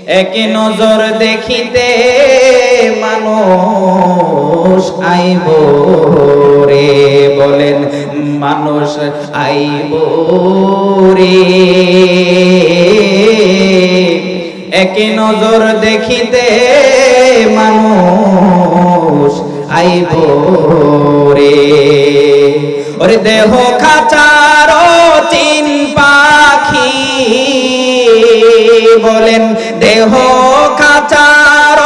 এক নজর দেখিতে মানুষ আইব রে, বলেন মানুষ আইব রে। এক নজর দেখিতে মানুষ আইব রে। ওরে দেহ খাঁচার তিন পাখি, বলেন দেহ খাঁচার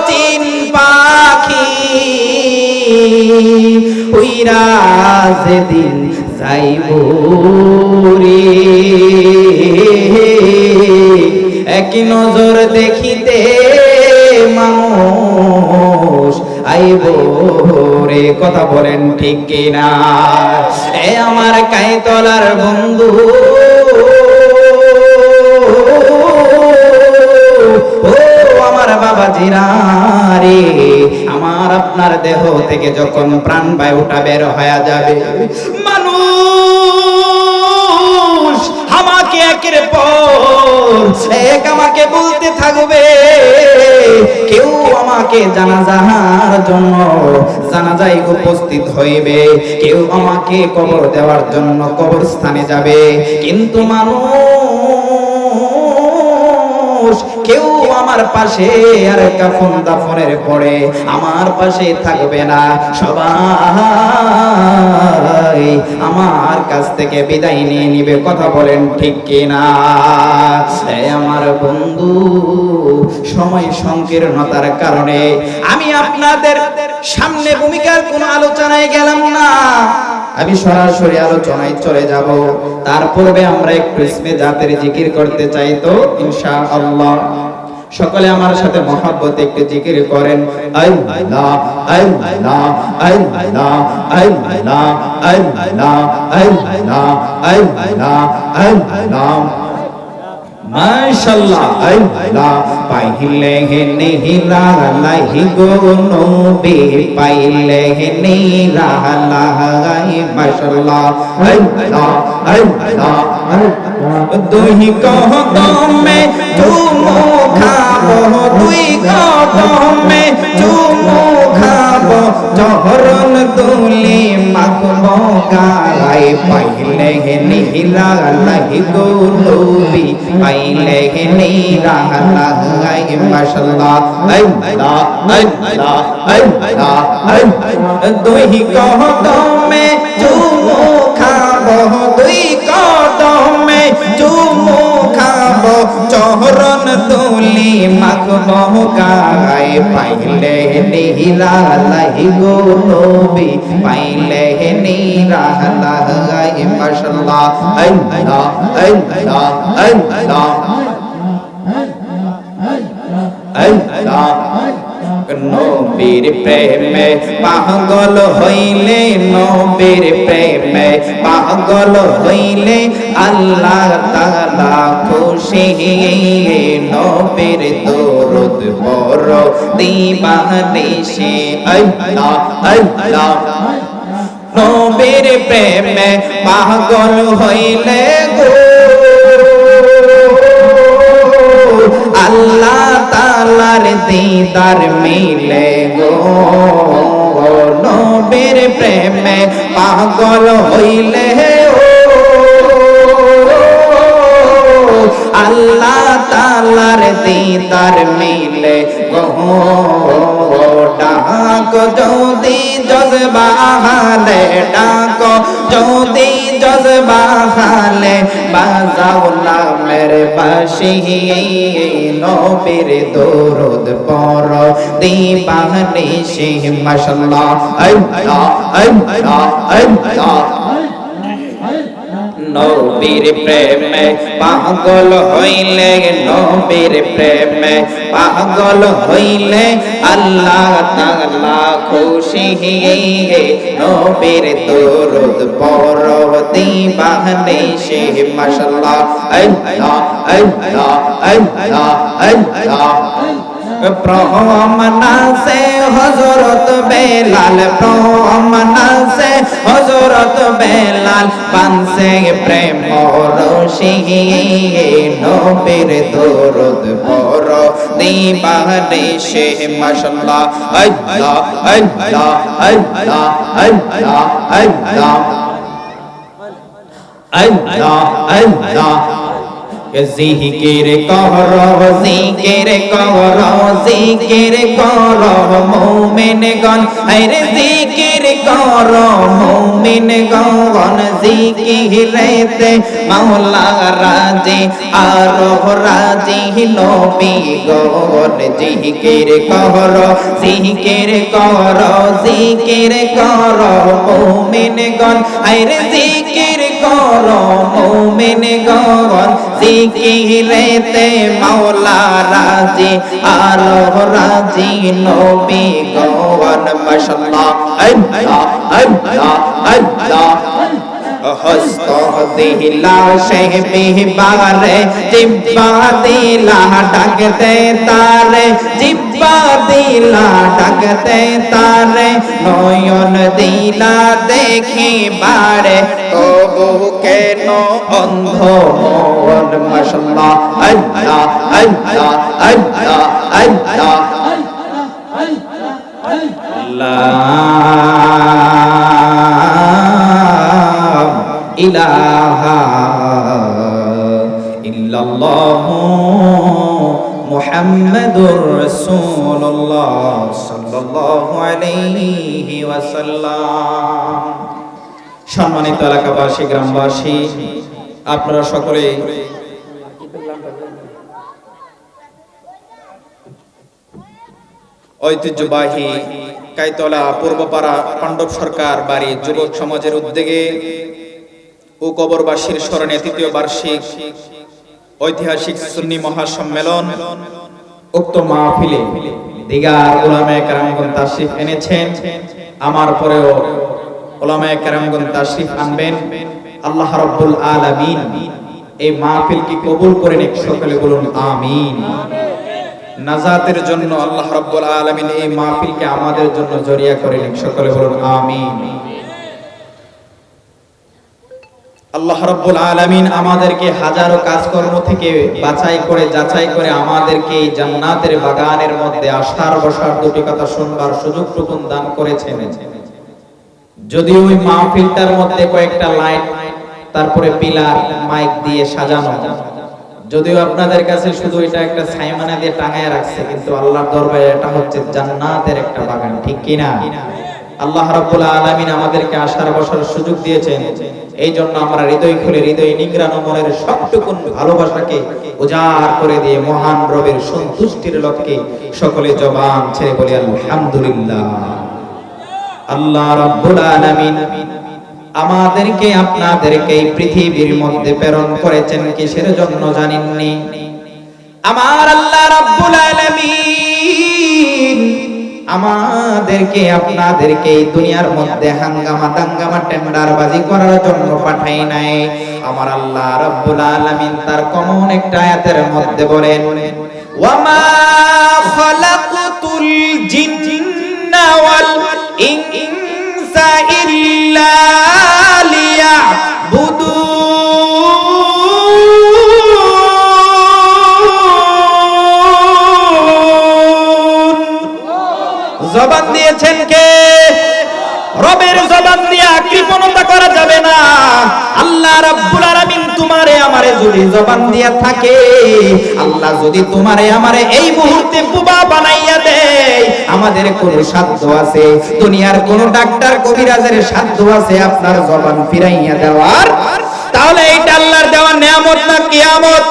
তিন পাখি, উইরা যেদিন যাইব রে। এক নজর দেখিতে মানুষ আইব রে, কথা বলেন ঠিক কিনা? এ আমার কাইতলার বন্ধু, ও আমার বাবাজিরা রে, আমার আপনার দেহ থেকে যখন প্রাণ বায়ুটা বের হয়ে যাবে, মানুষ আমাকে একের পর এক আমাকে বলতে থাকবে, কেউ আমাকে জানাজার জন্য জানাজায় উপস্থিত হইবে, কেউ আমাকে কবর দেওয়ার জন্য কবরস্থানে যাবে, কিন্তু মানুষ কেউ আমার পাশে আর কাফন দাফনের পরে আমার পাশে থাকবে না, সবাই আমার কাছ থেকে বিদায় নিয়ে নিবে, কথা বলেন ঠিক কিনা? আমার বন্ধু, সময় সংকীর্ণতার কারণে আমি আপনাদের সামনে ভূমিকার কোনো আলোচনায় গেলাম না, আমি সরাসরি আলোচনায় চলে যাব। তার পূর্বে আমরা একটু ইসমে জাতের জিকির করতে চাই, তো ইনশাআল্লাহ সকলে আমার সাথে মহব্বতে একটু জিকির করেন। আল্লাহ আল্লাহ আল্লাহ আল্লাহ আল্লাহ আল্লাহ আল্লাহ আল্লাহ, মাশাআল্লাহ। আল্লাহ পাইলে হে নিহিরা লাহি গো নবী, পাইলে হে নিহিরা লাহি, মাশাআল্লাহ। আল্লাহ আল্লাহ দুই কদমে চুমু খাবো, দুই কদমে চুমু খাবো, চরণ দুলি মাখবো গায়, পাইলে হে নিহিরা লাহি গো নবী, পাইলে হে নিহিরা লাহি, মাশাআল্লাহ। আল্লাহ আল্লাহ আল্লাহ দুই কদমে চুমু খাবো, দুই কদমে চুমু খাবো, চরণ তুলি মাখবো গায়, পাইলে নিহিরা লাহি গো নবী, পাইলে নিহিরা লাহি, মাশাআল্লাহ। আল্লাহ আল্লাহ আল্লাহ আল্লাহ নবীর প্রেমে পাগল হইলে, নবীর প্রেমে পাগল হইলে আল্লাহ তাআলা খুশি, নবীর দরুদ পড় দিবানিশি। আল্লাহ আল্লাহ নবীর প্রেমে পাগল হইলে গো আল্লাহ তাআলার দিদার মিলে গো, নবীর প্রেমে পাগল হইলে আল্লাহ তাআলার দিদার মিলে গো, ডাক যদি জজবা হালে, ডাক যদি জজবা হালে, বাজাও নামের বাঁশি, নবীর দরুদ পড় দিবানিশি, মাশাআল্লাহ। আল্লাহ আল্লাহ আল্লাহ নবীর প্রেমে পাগল হইলে, নবীর প্রেমে পাগল হইলে আল্লাহ তাআলা খুশি, নবীর দরুদ পড় দিবানিশি, মাশাআল্লাহ। আল্লাহ আল্লাহ আল্লাহ আল্লাহ প্রমানা সে হযরত বেলাল প্রমানা সে হযরত বেলাল পানসে প্রেম রশি নবীর দরুদ পড়ো দিবানিশি মাশাআল্লাহ আল্লাহ আল্লাহ আল্লাহ আল্লাহ আল্লাহ আল্লাহ আল্লাহ জিকির করো জিকির করো জিকির করো মুমিনগণ আরে জিকির করো মুমিনগণ জিকিরেতে মাওলা রাজি আর রাজি নবী গণ জিকির করো জিকির করো জিকির করো মুমিনগণ আরে জিকির করো মুমিনগণ জিকিরেতে মাওলা রাজি আর রাজি নবী গণ মাশাআল্লাহ আল্লাহ আল্লাহ আল্লাহ হস্ত দিলা সে বিহবারে জিব্বা দিলা ডাকতে তারে জিব্বা দিলা ডাকতে তারে নয়ন দিলা দেখি বারে তবু কেন অন্ধ মন মাশাআল্লাহ আল্লাহ আল্লাহ আল্লাহ আল্লাহ ইলাহা ইল্লাল্লাহু মুহাম্মাদুর রাসূলুল্লাহ সাল্লাল্লাহু আলাইহি ওয়াসাল্লাম। সম্মানিত এলাকাবাসী, গ্রামবাসী, আপনারা সকলে ঐতিহ্যবাহী কাইতলা পূর্বপাড়া পাণ্ডব সরকার বাড়ি যুবক সমাজের উদ্যোগে ও কবরবাসীর স্মরণে তৃতীয় বার্ষিক ঐতিহাসিক সুন্নি মহাসম্মেলন উক্ত মাহফিলে দিগার উলামায়ে কেরামগণ তাশরীফ এনেছেন। আমার পরেও উলামায়ে কেরামগণ তাশরীফ আনবেন। আল্লাহ রাব্বুল আলামিন এই মাহফিলকে কবুল করে নিক, সকলে বলুন আমিন। নাজাতের জন্য আল্লাহ রাব্বুল আলামিন এই মাহফিলকে আমাদের জন্য জরিয়া করে নিক, সকলে বলুন আমিন। আল্লাহ রাব্বুল আলামিন আমাদেরকে হাজারো কাজকর্ম থেকে বাছাই করে যাচাই করে আমাদেরকে এই জান্নাতের বাগানের মধ্যে আসার বসার দুটি কথা শুনবার সুযোগটুকু দান করেছেন। যদি ওই মাহফিলটার মধ্যে কয়েকটা লাইট তারপরে পিলার মাইক দিয়ে সাজানো, যদিও আপনাদের কাছে শুধু এটা একটা ছাইমানা দিয়ে টাঙায় রাখছে, কিন্তু আল্লাহর দরবারে এটা হচ্ছে জান্নাতের একটা বাগান, ঠিক কি না? আল্লাহ রাব্বুল আলামিন আমাদেরকে আসার বসার সুযোগ দিয়েছেন। এই জন্য আমরা হৃদয় খুলে হৃদয় নিংড়ানো মনের সবটুকুন ভালোবাসাকে উজাড় করে দিয়ে মহান রবের সন্তুষ্টির লক্ষ্যে সকলে জবান ছেড়ে বলি আলহামদুলিল্লাহ। আল্লাহ রাব্বুল আলামিন আমাদেরকে আপনাদেরকে এই পৃথিবীর মধ্যে প্রেরণ করেছেন কিসের জন্য জানেননি? আমার আল্লাহ রাব্বুল আলামিন আমাদেরকে আপনাদেরকে এই দুনিয়ার মধ্যে হাঙ্গামা দাঙ্গামা টেন্ডারবাজি করার জন্য পাঠাই নাই। আমার আল্লাহ রাব্বুল আলামিন তার কমন একটা আয়াতের মধ্যে বলেন, ওয়ামা খালাকতুল জিন্না ওয়াল ইনসা ইল্লা লিয়াবুদুন। জবান দিয়েছেন কে? রবের জবান দিয়া কৃপণতা করা যাবে না। আল্লাহ রাব্বুল আলামিন তোমারে আমারে যদি জবান দিয়া থাকে, আল্লাহ যদি তোমারে আমারে এই মুহূর্তে বুবা বানাইয়া দেয়, আমাদের কোন সাধ্য আছে? দুনিয়ার কোন ডাক্তার কবিরাজের সাধ্য আছে আপনার জবান ফিরাইয়া দেওয়ার? তাহলে এইটা আল্লাহর দেওয়া নিয়ামত না কিয়ামত?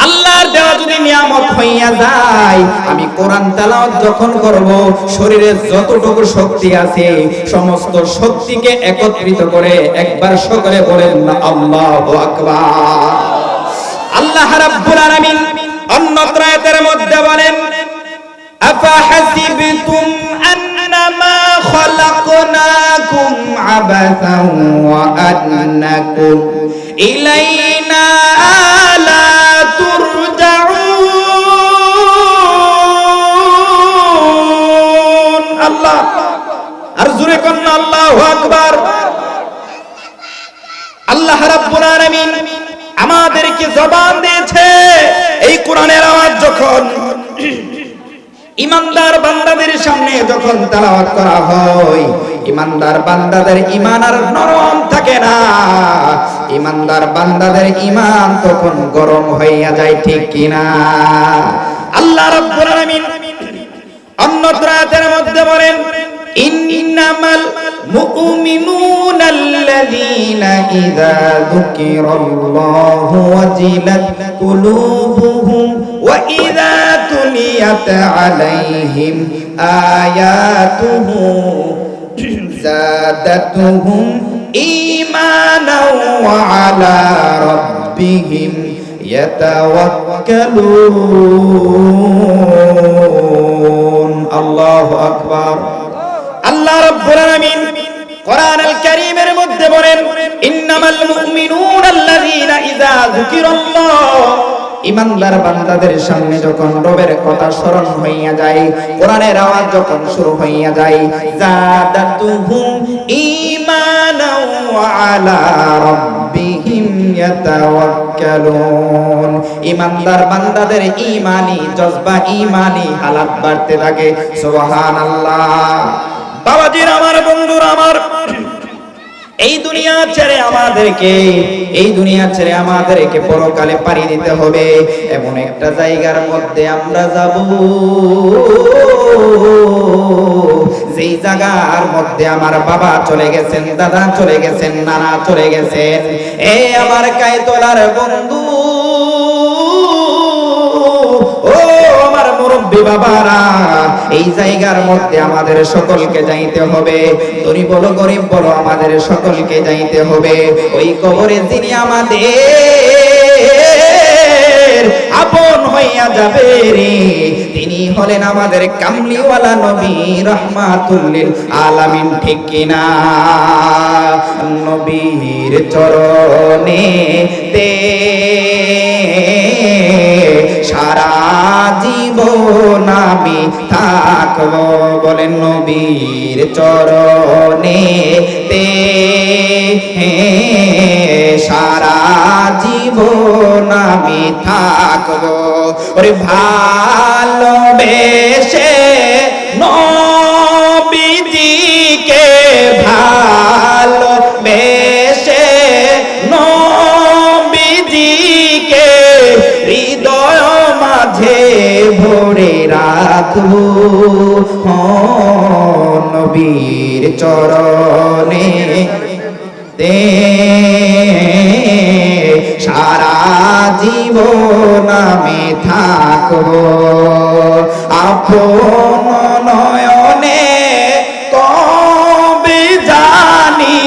আল্লাহর দেওয়া যদি নিয়ামত হইয়া যায়, আমি কোরআন তেলাওয়াত যখন করব, শরীরে যতটুকু শক্তি আছে সমস্ত শক্তিকে একত্রিত করে একবার সকলে বলেন না আল্লাহু আকবার। আল্লাহ রাব্বুল আলামিন অন্য আয়াতের মধ্যে বলেন, আফা হাসিবতুম আন্নামা খালাকনাকুম আবাসান ওয়া আন্নাকুম ইলাইনা লা তুরজাউন। জবান দিয়েছে। এই কোরআনের আওয়াজ যখন ইমানদার বান্দাদের সামনে যখন তেলাওয়াত করা হয়, ইমানদার বান্দাদের ঈমান আর নরম থাকে না, ইমানদার বান্দাদের ঈমান তখন গরম হইয়া যায়, ঠিক কিনা? আল্লাহ রাব্বুল আলামিন অন্য আয়াতের মধ্যে বলেন, ইন্নামাল মুমিনুনা আল্লাযীনা ইযা যুকিরাল্লাহু ওয়াজিলাত কুলুবুহুম ওয়া ইযা তুলিয়াত আলাইহিম আয়াতুহু যাদাতুহুম ঈমানাও ওয়া আলা রাব্বিহিম ইয়াতাওয়াক্কালুন। আল্লাহু আকবার। আল্লাহ রাব্বুল আলামিন কোরআনুল কারীমের মধ্যে বলেন, ইন্নামাল মুমিনুনা আল্লাযীনা ইযা যুকিরাল্লাহ, ইমানদার বান্দাদের সামনে যখন রবের কথা স্মরণ হইয়া যায়, কোরআনের আওয়াজ যখন শুরু হইয়া যায়, যাদাতুহুম ঈমানাও ওয়া আলা রাব্বিহিম ইয়াতাওয়াক্কালুন। ইমানদার বান্দাদের ঈমানি জজবা, ঈমানি হালাত বাড়তে থাকে। সুবহানাল্লাহ। বাবাজির আমার, বন্ধুরা আমার, এই দুনিয়া ছেড়ে আমাদেরকে পরকালে পাড়ি দিতে হবে। এমন একটা জায়গার মধ্যে আমরা যাব, যেই জায়গার মধ্যে আমার বাবা চলে গেছেন, দাদা চলে গেছেন, নানা চলে গেছেন। এ আমার কায়তলার বন্ধু, ও আমার মুরব্বী বাবারা, এই জায়গার মধ্যে আমাদের সকলকে যাইতে হবে। ধনী বলো গরিব বলো, আমাদের সকলকে যাইতে হবে। ওই কবরে যিনি আমাদের আপন হইয়া যাবে রে, তিনি হলেন আমাদের কামলিওয়ালা নবী রাহমাতুল লিল আলামিন, ঠিক কিনা? নবীর চরণে তে সারা জীবন আমি থাকবো। বলেন, নবীর চরণে তে সারা জীবন আমি থাকবো। ওরে ভালোবেসে নবীজিকে, ভালোবেসে নবীজিকে হৃদয় মাঝে ভরে রাখবো। নবীর চরণে তে সারা জীবন আমি থাকবো। আপন নয়নে কবে জানি,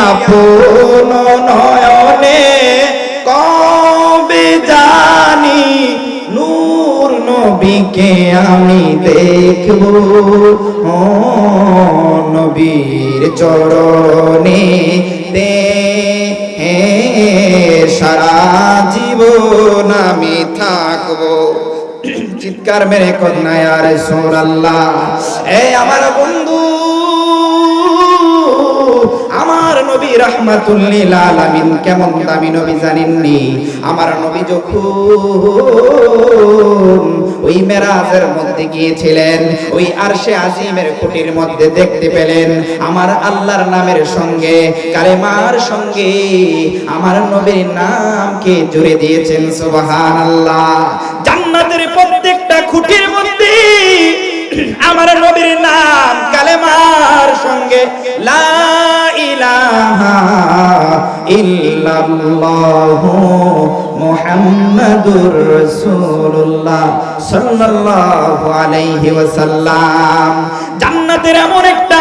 আপন নয়নে কবে জানি নূর নবীকে আমি দেখবো। নবীর চরণে দে সারা জীবন আমি থাকবো। চিৎকার মেরে কন্যা ইয়া রাসূলুল্লাহ। এই আমার বন্ধু, আমার নবী রাহমাতুল লিল আলামিন কেমন দামি নবী জানেননি? আমার নবী যখন ওই মেরাজের মধ্যে গিয়েছিলেন, ওই আরশে আজিমের খুঁটির মধ্যে দেখতে পেলেন আমার আল্লাহর নামের সঙ্গে, কালেমার সঙ্গে আমার নবীর নামকে জুড়ে দিয়েছেন। সুবহানাল্লাহ। জান্নাতের প্রত্যেকটা খুঁটির মধ্যে আমার নবীর নাম কালেমার সঙ্গে লা ইলাহা ইল্লাল্লাহু মুহাম্মাদুর রাসূলুল্লাহ সাল্লাল্লাহু আলাইহি ওয়াসাল্লাম। জান্নাতের এমন একটা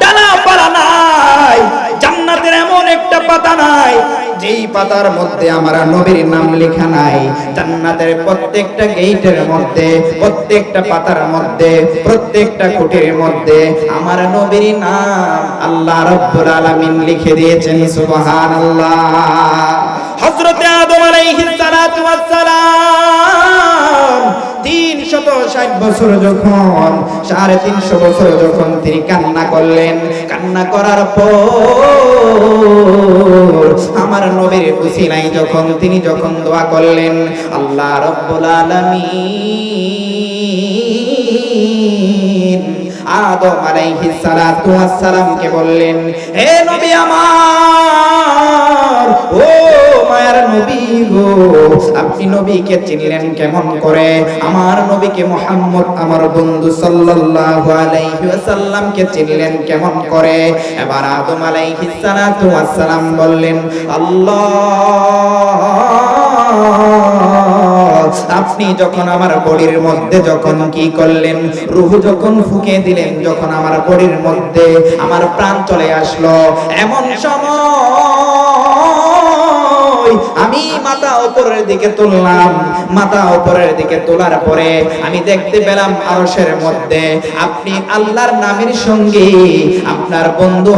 ডালাপালা নাই, জান্নাতের এমন একটা পাতা নাই যেই পাতার মধ্যে আমার নবীর নাম লেখা নাই। জান্নাতের প্রত্যেকটা গেটের মধ্যে, প্রত্যেকটা পাতার মধ্যে, প্রত্যেকটা খুঁটির মধ্যে আমার নবীর নাম আল্লাহ রাব্বুল আলামিন লিখে দিয়েছেন। সুবহানাল্লাহ। হযরতে আদম আলাইহিস সালাতু ওয়াস সালাম 300 360 বছর যখন 350 বছর যখন তিনি কান্না করলেন, কান্না করার পর আমার নবীর উসিলায় যখন তিনি যখন দোয়া করলেন, আল্লাহ রাব্বুল আলামিন আদম আলাইহিস সালাতু ওয়াস সালামকে বললেন, হে নবী আমার, ও মায়ার নবী গো, আপনি নবীকে চিনলেন কেমন করে? আমার নবীকে মুহাম্মদ আমার বন্ধু সাল্লাল্লাহু আলাইহি ওয়াসাল্লামকে চিনলেন কেমন করে? এবার আদম আলাইহিস সালাতু ওয়াস সালাম বললেন, আল্লাহ, আপনি যখন আমার বডির মধ্যে যখন কি করলেন, রূহ যখন ফুঁকে দিলেন, যখন আমার বডির মধ্যে আমার প্রাণ চলে আসলো, এমন সময় আমি মাথা উপরের দিকে তুললাম। মাথা উপরের দিকে তোলার পরে আমি দেখতে পেলাম আরশের মধ্যে আপনি আল্লাহর নামের সঙ্গে আপনার বন্ধু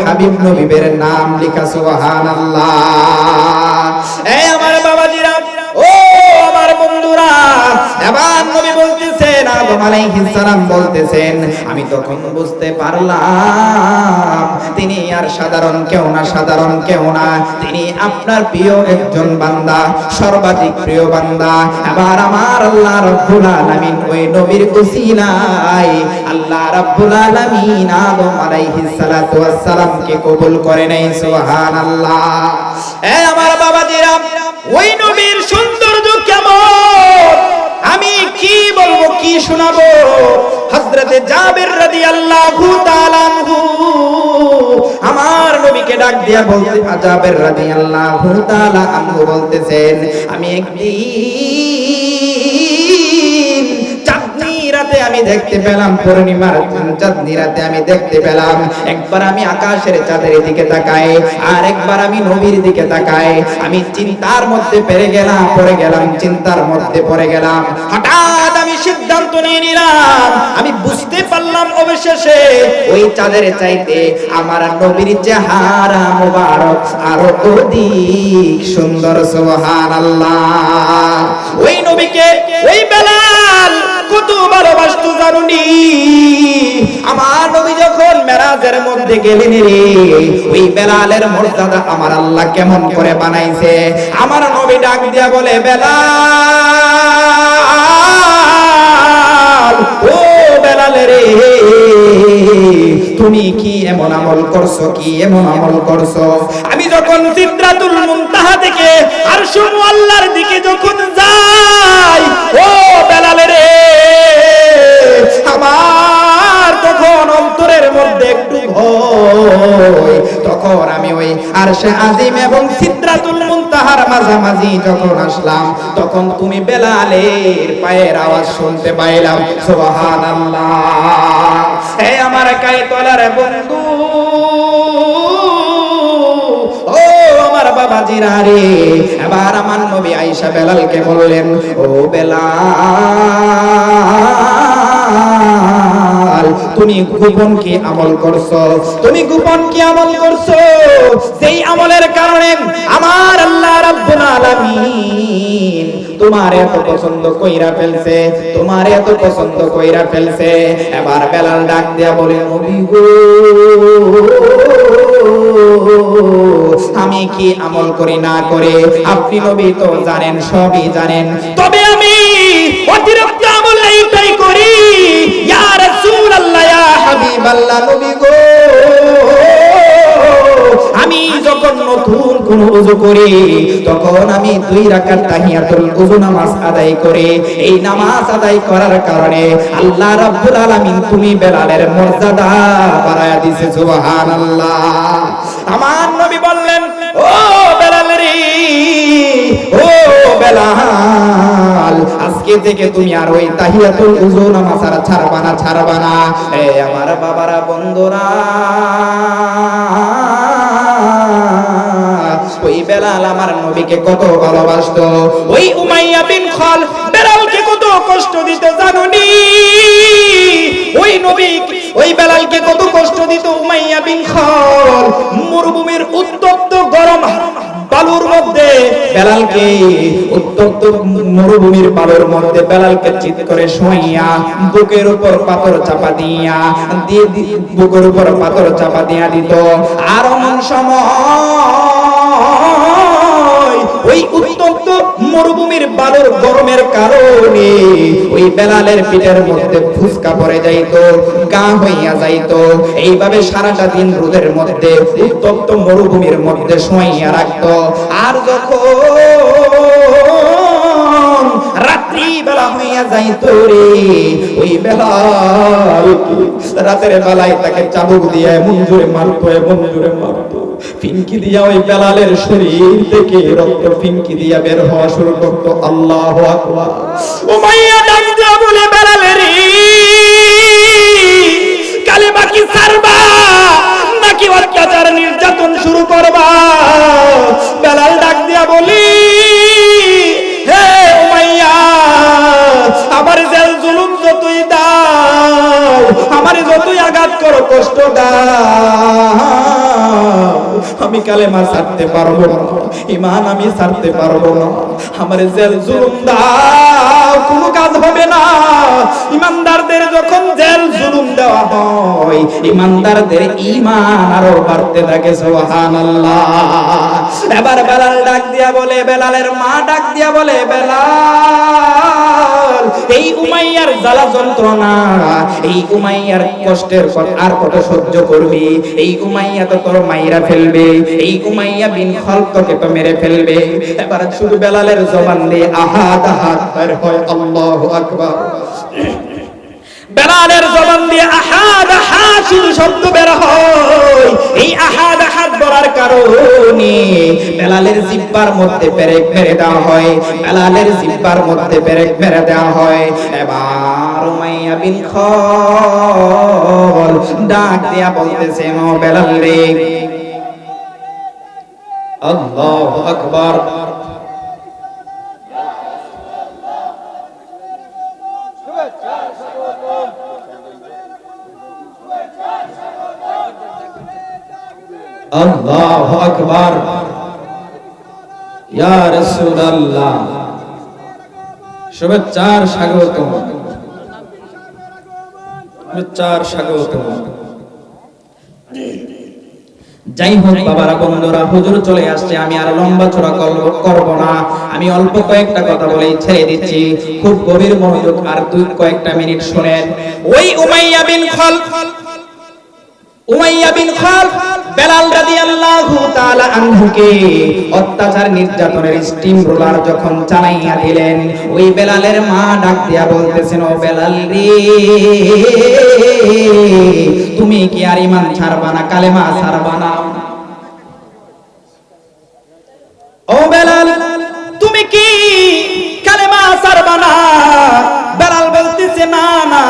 হাবিব নবীর নাম লেখা। সুবহানাল্লাহ। এই আমার বাবাজিরা, ও আমার বন্ধুরা, এবার নবী বলতেছেন, আদম আলাইহিস সালাম বলতেছেন, আমি তখন বুঝতে পারলাম তিনি আর সাধারণ কেউ না, সাধারণ কেউ না, তিনি আপনার প্রিয় একজন বান্দা, সর্বাধিক প্রিয় বান্দা। এবার আমার আল্লাহ রাব্বুল আলামিন ওই নবীর উসিলায় আল্লাহ রাব্বুল আলামিন আদম আলাইহিস সালাতু ওয়াস সালামকে কবুল করে নেয়। সুবহানাল্লাহ। এই আমার বাবাজিরা, ওই নবীর সৌন্দর্য কেমন আমি কি বলবো, কি শোনাবো? হযরতে জাবের রাদিয়াল্লাহু তাআলা আনহু আমার নবীকে ডাক দিয়া বলতে, জাবের রাদিয়াল্লাহু তাআলা আনহু বলতেছেন, আমি একদিন চাঁদনি রাতে আমি দেখতে পেলাম, পূর্ণিমার চাঁদনি রাতে আমি দেখতে পেলাম, একবার আমি আকাশের চাঁদের দিকে তাকাই, আর একবার আমি নবীর দিকে তাকাই। আমি চিন্তার মধ্যে পড়ে গেলাম, চিন্তার মধ্যে পড়ে গেলাম। হঠাৎ আমি সিদ্ধান্ত নিয়ে নিলাম, আমি বুঝতে পারলাম অবশেষে ওই চাঁদের চাইতে আমার নবীর চেহারা মুবারক আরো অধিক সুন্দর। সুবহানাল্লাহ। ওই নবীকে ওই বেলাল কত ভালোবাসতো জানুনি? আমার নবী যখন মেরাজের মধ্যে গেলেন রে, ওই বেলালের মর্যাদা আমার আল্লাহ কেমন করে বানাইছে। আমার নবী ডাক দিয়া বলে, বেলাল, ও বেলাল রে, তুমি কি এমন আমল করছো, কি এমন আমল করছো? আমি যখন সিদরাতুল মুনতাহা থেকে আরশুল আল্লাহর দিকে যখন যাই, ও বেলাল রে, আমার তখন অন্তরের মধ্যে একটু ভয়। তখন আমি ওই আরশে আজিম এবং সিদরাতুল মুনতাহার মাঝামাঝি যখন আসলাম, তখন তুমি বেলালের পায়ের আওয়াজ শুনতে পাইলাম। সুবহানাল্লাহ। হে আমার কায়তলার বন্ধু, ও আমার বাবাজিরা রে, এবার আমার নবী আয়েশা বেলালকে বললেন, ও বেলাল, তুমি গোপন কি আমল করছো? তুমি গোপন কি আমল করছো? সেই আমলের কারণে আমার আল্লাহ রাব্বুল আলামিন তোমার এত পছন্দ কইরা ফেলছে, তোমার এত পছন্দ কইরা ফেলছে। এবার বেলাল ডাক দিয়া বলে, নবী গো, আমি কি আমল করি না করে আপনি নবী তো জানেন, সবই জানেন, তবে আমি অতিরিক্ত আমল এইটাই করি। ইয়া রাসূলুল্লাহ, ইয়া হাবিবাল্লাহ, নবী গো, আমি যখন নতুন কোন ওযু করি, তখন আমি 2 রাকাত তাহিয়াতুল ওযু নামাজ আদায় করি। এই নামাজ আদায় করার কারণে আল্লাহ রাব্বুল আলামিন তুমি বেলালের মর্যাদা বাড়ায়া দিয়েছে। সুবহানাল্লাহ। আমার নবী বললেন, ও বেলাল রে, ও বেলাল, আজকে থেকে তুমি আর ওই তাহিয়াতুল ওযু নামাজ আর ছাড়বা না। এই আমার বাবারা, বন্ধুরা, ওই বেলাল আমার নবীকে কত ভালোবাসতো। ওই উমাইয়া বিন খালদ বেলালকে কত কষ্ট দিত জানুনি? ওই নবী ওই বেলালকে কত কষ্ট দিত উমাইয়া বিন খালদ। মরুভূমির উত্তপ্ত গরম বালুর মধ্যে বেলালকে, উত্তপ্ত মরুভূমির বালুর মধ্যে বেলালকে চিৎ করে শোয়াইয়া বুকের উপর পাথর চাপা দিয়া বুকের উপর পাথর চাপা দিয়া দিত। আর এমন সময় ওই উত্তপ্ত মরুভূমির বালুর গরমের কারণে ওই বেলালের পিঠের মধ্যে ফুসকা পড়ে যাইত, গা হইয়া যাইত। এইভাবে সারাটা দিন রোদের মধ্যে উত্তপ্ত মরুভূমির মধ্যে শোয়াইয়া রাখত। আর যখন রাত্রি বেলা হইয়া যাইত রে, ওই বেলাল রাতের বেলায় তাকে চাবুক দিয়ে এমন জোরে মারতো, এমন জোরে মারতো, ফিনকি দিয়া ওই বেলালের শরীর থেকে রক্ত ফিনকি দিয়া বের হওয়া শুরু করতো। আল্লাহু আকবার। উমাইয়া ডাক দিয়া বলে, বেলালের কালেমা কি ছাড়বা নাকি অত্যাচার নির্যাতন শুরু করবা? বেলাল ডাক দিয়া বলি, হে উমাইয়া, আমার জেল জুলুম যতই দাও, আমার যতই আঘাত করো, কষ্ট দাও, আমি কালেমা ছাড়তে পারবো না, ঈমান আমি ছাড়তে পারবো না। আমার জেল জুলুম দাও, কোনো কাজ হবে না। ইমানদারদের যখন জেল জুলুম দেওয়া হয়, ইমানদারদের ঈমান আরো বাড়তে থাকে। সুবহানাল্লাহ। এবার বেলাল ডাক দিয়া বলে, বেলালের মা ডাক দিয়া বলে, বেলাল, এই উমাইয়ার জ্বালা যন্ত্রণা, এই উমাইয়ার কষ্টের আর কত সহ্য করবি? এই উমাইয়া তো তোর মাইরা ফেলবে, এই উমাইয়া বিন খালদ তোকে তো মেরে ফেলবে। এবার শুধু বেলালের জবান দিয়ে আহাদ আহাদ বের হয়। আল্লাহু আকবার। বেলালের জবান দিয়ে আহাদ আহাদ শুধু শব্দ বের হয়। এই আহাদ আহাদ বলার কারণে বেলালের জিহ্বার মধ্যে পেরেক মেরে দেওয়া হয়, বেলালের জিহ্বার মধ্যে পেরেক মেরে দেওয়া হয়। এবার উমাইয়া বিন খালদ ডাক দিয়া বলতেছেন, ও বেলাল রে, আল্লাহু আকবার, আল্লাহু আকবার, ইয়া রাসূলুল্লাহ। শুভেচ্ছার স্বাগতম, শুভেচ্ছার স্বাগতম। যাই হোক বাবারা, বন্ধুরা, হুজুর চলে আসছে, আমি আর লম্বা চড়া করব না। আমি অল্প কয়েকটা কথা বলেই ছেড়ে দিচ্ছি, খুব গভীর মনোযোগ আর কয়েকটা মিনিট শুনেন। ওই উমাইয়া বিন খালদ, উমাইয়া বিন খালদ বেলাল রাদিয়াল্লাহু তাআলা আনহুকে অত্যাচার নির্যাতনের স্টিম রোলার যখন চালাইয়া দিলেন, ওই বেলালের মা ডাক দিয়া বলতেছেন, ও বেলাল রে, তুমি কি আর ঈমান ছাড়বা না, কালেমা ছাড়বা না? ও বেলাল, তুমি কি কালেমা ছাড়বা না? বেলাল বলতেছে, না না,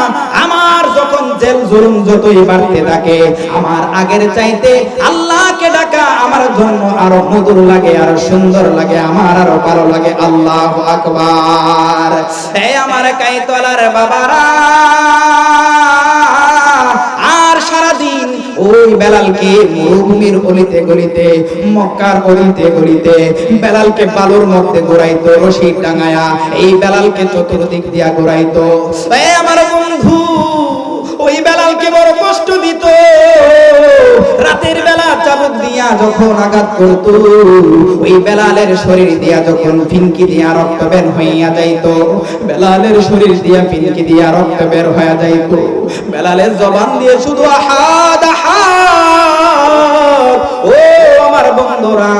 আমার যখন জেল জুলুম যতই বাড়তে থাকে, আমার আগের চাইতে আল্লাহকে ডাকা আমার জন্য আরো মধুর লাগে, আরো সুন্দর লাগে, আমার আরো ভালো লাগে। আল্লাহু আকবার। হে আমার কাইতলার বাবারা, আর সারাদিন ওই বেলালকে মরুভূমির অলিতে গলিতে, মক্কার অলিতে গলিতে বেলালকে বালুর মধ্যে ঘোরাইতো, রশি টাঙায়া এই বেলালকে চতুর্দিক দিয়া ঘোরাইতো। এই আমার বন্ধু, ওই বেলালকে বড় কষ্ট দিত। রাতের বেলা চাবুক দিয়া যখন আঘাত করত, ওই বেলালের শরীর দিয়া যখন ফিনকি দিয়া রক্ত বের হইয়া যাইত, বেলালের শরীর দিয়া ফিনকি দিয়া রক্ত বের হইয়া যাইত, বেলালের জবান দিয়ে শুধু আহাদ আহাদ। ও আমার বন্ধুরা,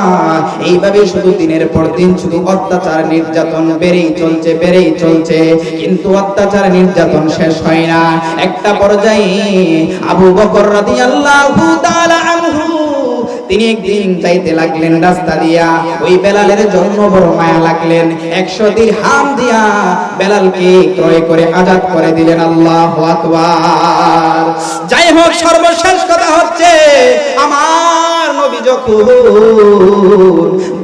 এইভাবে শুধু দিনের পর দিন শুধু অত্যাচার নির্যাতন বেড়েই চলছে, বেড়েই চলছে, কিন্তু অত্যাচার নির্যাতন শেষ হয় না। একটা পর্যায়ে আবু বকর রাদিয়াল্লাহু তাআলা আনহু তিনি একদিন যাইতে লাগলেন রাস্তা দিয়া, ওই বেলালের জন্য বড় মায়া লাগলেন, 100 দিরহাম দিয়া বেলালকে ক্রয় করে আজাদ করে দিলেন। আল্লাহু আকবার। যাই হোক, সর্বশেষ কথা হচ্ছে, আমার নবী যখন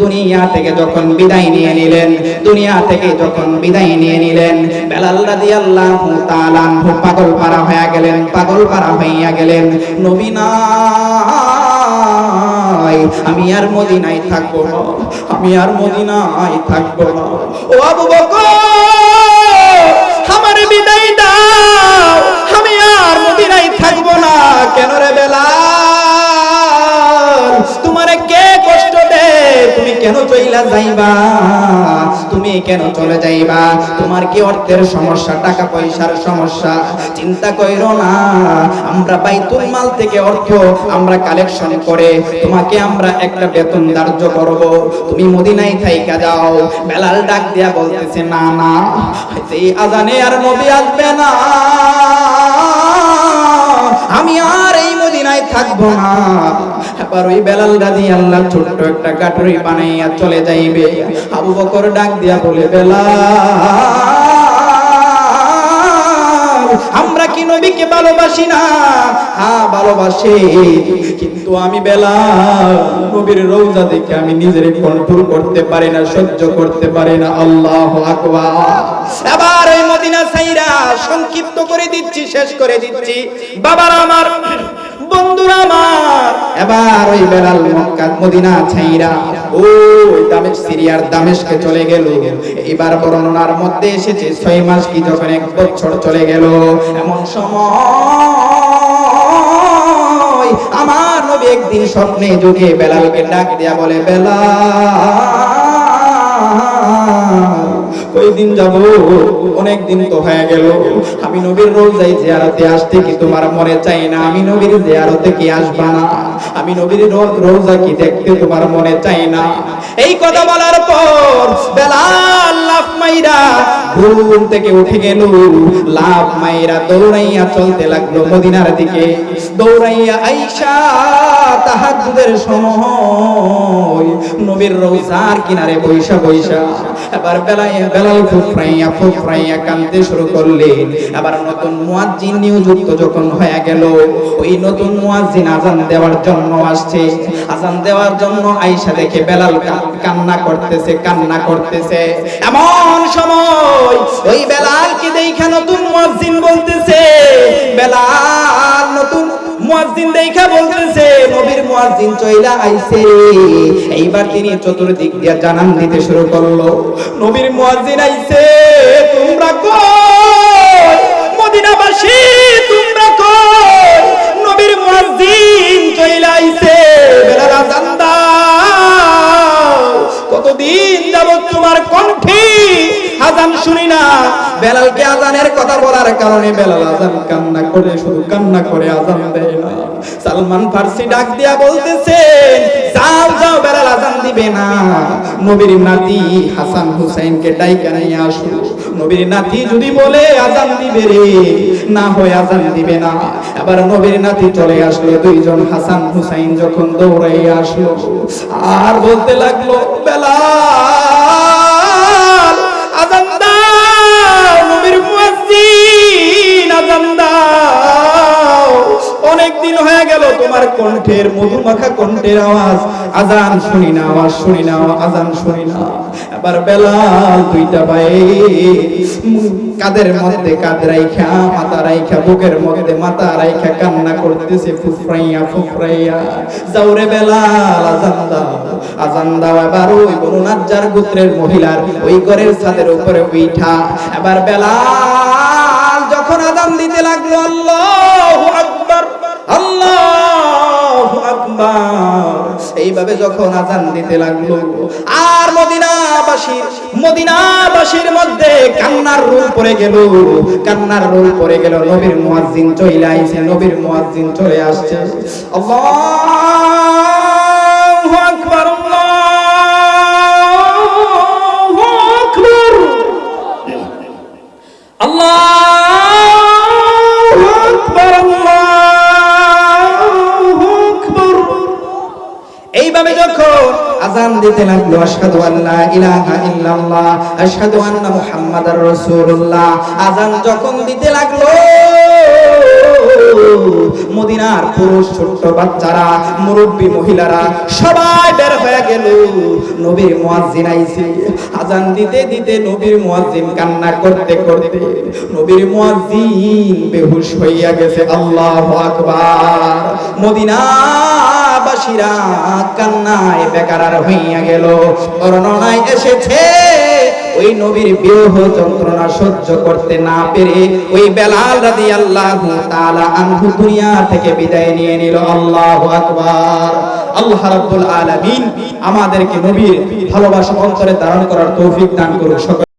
দুনিয়া থেকে যখন বিদায় নিয়ে নিলেন, দুনিয়া থেকে যখন বিদায় নিয়ে নিলেন, বেলাল রাদিয়াল্লাহু তাআলা আনহু পাগল পারা হয়ে গেলেন, পাগল পারা হইয়া গেলেন। নবী না নয়, আমি আর মদিনায় থাকবো না, আমি আর মদিনায় থাকবো না। ও আবু বকর, আমারে বিদায় দাও, আমি আর মদিনায় থাকবো না। কেন রে বেলাল, তোমারে কে কষ্ট দে? তুমি কেন চইলা যাইবা? তুমি কেন চলে যাইবা? তোমার কি অর্থের সমস্যা, টাকা পয়সার সমস্যা? চিন্তা কইরো না, আমরা বাইতুল মাল থেকে অর্থ আমরা কালেকশন করে তোমাকে আমরা একটা বেতন ধার্য করব, তুমি মদিনায় থাইকা যাও। বেলাল ডাক দিয়া বলতেছে, না না, এই আজানে আর নবী আসবে না, আমি আর এই মদিনায় থাকবো না। এবার ওই বেলাল রাদিয়াল্লাহু ছোট্ট একটা গাটুরি বানাইয়া চলে যাইবে। আবু বকর ডাক দিয়া বলে, বেলাল, আমরা কি নবীকে ভালোবাসি না? হ্যাঁ ভালোবাসি, কিন্তু আমি বেলাল নবীর রওজা দেখে আমি নিজের কন্ট্রোল করতে পারি না, সহ্য করতে পারি না। আল্লাহু আকবার। এবার ওই মদিনা ছাইরা সংক্ষিপ্ত করে দিচ্ছি, শেষ করে দিচ্ছি বাবারা আমার, বন্ধুরা আমার, এবার ওই বেলাল মক্কা মদিনা ছাইরা ওই দামেস্ক, সিরিয়ার দামেস্কে চলে গেল। এবার বর্ণনার মধ্যে এসেছে 6 মাস কি যখন 1 বছর চলে গেল, এমন সময় আমার নবী একদিন স্বপ্নে যোগে বেলালকে ডাক দিয়া বলে, বেলাল, কয়দিন যাব? অনেক দিন তো হয়ে গেল, আমি নবীর রওজায় জিয়ারতে আসতে কি তোমার মনে চাই না? আমি নবীর জিয়ারতে কি আসবা না? আমি নবীর রওজা কি দেখতে তোমার মনে চাই না? এই কথা বলার পর বেলাল লাফ মাইরা ঘুম থেকে উঠে গেল, লাফ মাইরা দৌড়াইয়া চলতে লাগলো মদিনার দিকে। দৌড়াইয়া আইসা তাহাজ্জুদের সময় নবীর রওজার কিনারে বৈশা বৈশা এবার বেলাল ফুফরাইয়া কাঁদতে শুরু করলেন। আবার নতুন মুয়াজ্জিন নিযুক্ত যখন হয়ে গেল, ওই নতুন মুয়াজ্জিন আজান দেওয়ার জন্য আসছে। আজান দেওয়ার জন্য আয়েশা দেখে বেলাল কান্না করতেছে। এমন সময় ওই বেলালকে দেখে নতুন মুয়াজ্জিন বলতেছে, বেলাল নতুন মুয়াজ্জিন দেখা বলতেছে, নবীর মুয়াজ্জিন চইলা আইছে। এইবার তিনি চতুর্দিক দিয়ে জানান দিতে শুরু করলো, নবীর মুয়াজ্জিন আইছে, তোমরা কই? মদিনাবাসী তোমরা কই? নবীর মুয়াজ্জিন চইলা আইছে, বেলাল আজান দাও। কতদিন যাবত তোমার কণ্ঠে আজান শুনি না। বেলালকে আজানের কথা বলার কারণে বেলাল আজান কান্না করে, শুধু কান্না করে, আজান দেয় না। সালমান ফারসি ডাক দিয়া বলতেছে, যাও যাও, বেলাল আজান দিবে না, নবীর নাতি হাসান হুসাইনকে ডাইকা নিয়ে আসো। নবীর নাতি যদি বলে আজান দিবে রে, না হয় আজান দিবে না। এবার নবীর নাতি চলে আসলো, দুইজন হাসান হুসাইন যখন দৌড়াইয়া আসলো আর বলতে লাগলো, বেলাল আজান দাও, নবীর মুয়াজ্জিন আজান দাও। অনেক দিন হয়ে গেল তোমার কণ্ঠের মধুমাখা কণ্ঠের আওয়াজ, আজান শুনি না, আওয়াজ শুনি না, আজান শুনি না। এবার বেলাল দুইটা ভাই কাদের মধ্যে কাঁধ রাইখা, মাথা রাইখা, বুকের মধ্যে মাথা রাইখা কান্না করতেছে, ফুফরাইয়া। যাও রে বেলাল আজান দাও, আজান দাও। এবার ওই বনু নাজ্জার গোত্রের মহিলার ওই ঘরের ছাদের উপরে উঠা এবার বেলাল যখন আজান দিতে লাগলো, আল্লাহু আকবার, আল্লাহু আকবার, এইভাবে যখন আজান দিতে লাগলো, আর মদিনাবাসীর মধ্যে কান্নার রোল পড়ে গেল। নবীর মুয়াজ্জিন চলে আইছে, নবীর মুয়াজ্জিন চলে আসছে। আল্লাহু আকবার, আল্লাহু আকবার, আল্লাহু আকবার, আল্লাহু আকবার। এইভাবে যখন আজান দিতে লাগলো, আশহাদু আল্লা ইলাহা ইল্লাল্লাহ, আশহাদু আন্না মুহাম্মাদার রাসূলুল্লাহ, আজান যখন দিতে লাগলো, মদিনার পুরুষ ছোট্ট বাচ্চারা মুরব্বী মহিলারা সবাই বের হয়ে গেল। নবীর মুয়াজ্জিন আইছে, আজান দিতে দিতে নবীর মুয়াজ্জিন কান্না করতে করতে নবীর মুয়াজ্জিন বেহুশ হইয়া গেছে। আল্লাহু আকবার। মদিনাবাসীরা কান্নায় বেকারার হইয়া গেল। বর্ণনায় এসেছে ওই নবীর বিরহ যন্ত্রণা সহ্য করতে না পেরে ওই বেলাল রাদিয়াল্লাহু তাআলা আনহু দুনিয়া থেকে বিদায় নিয়ে নিল। আল্লাহু আকবার। আল্লাহ রাব্বুল আলামিন আমাদেরকে নবীর ভালোবাসা অন্তরে ধারণ করার তৌফিক দান করুন।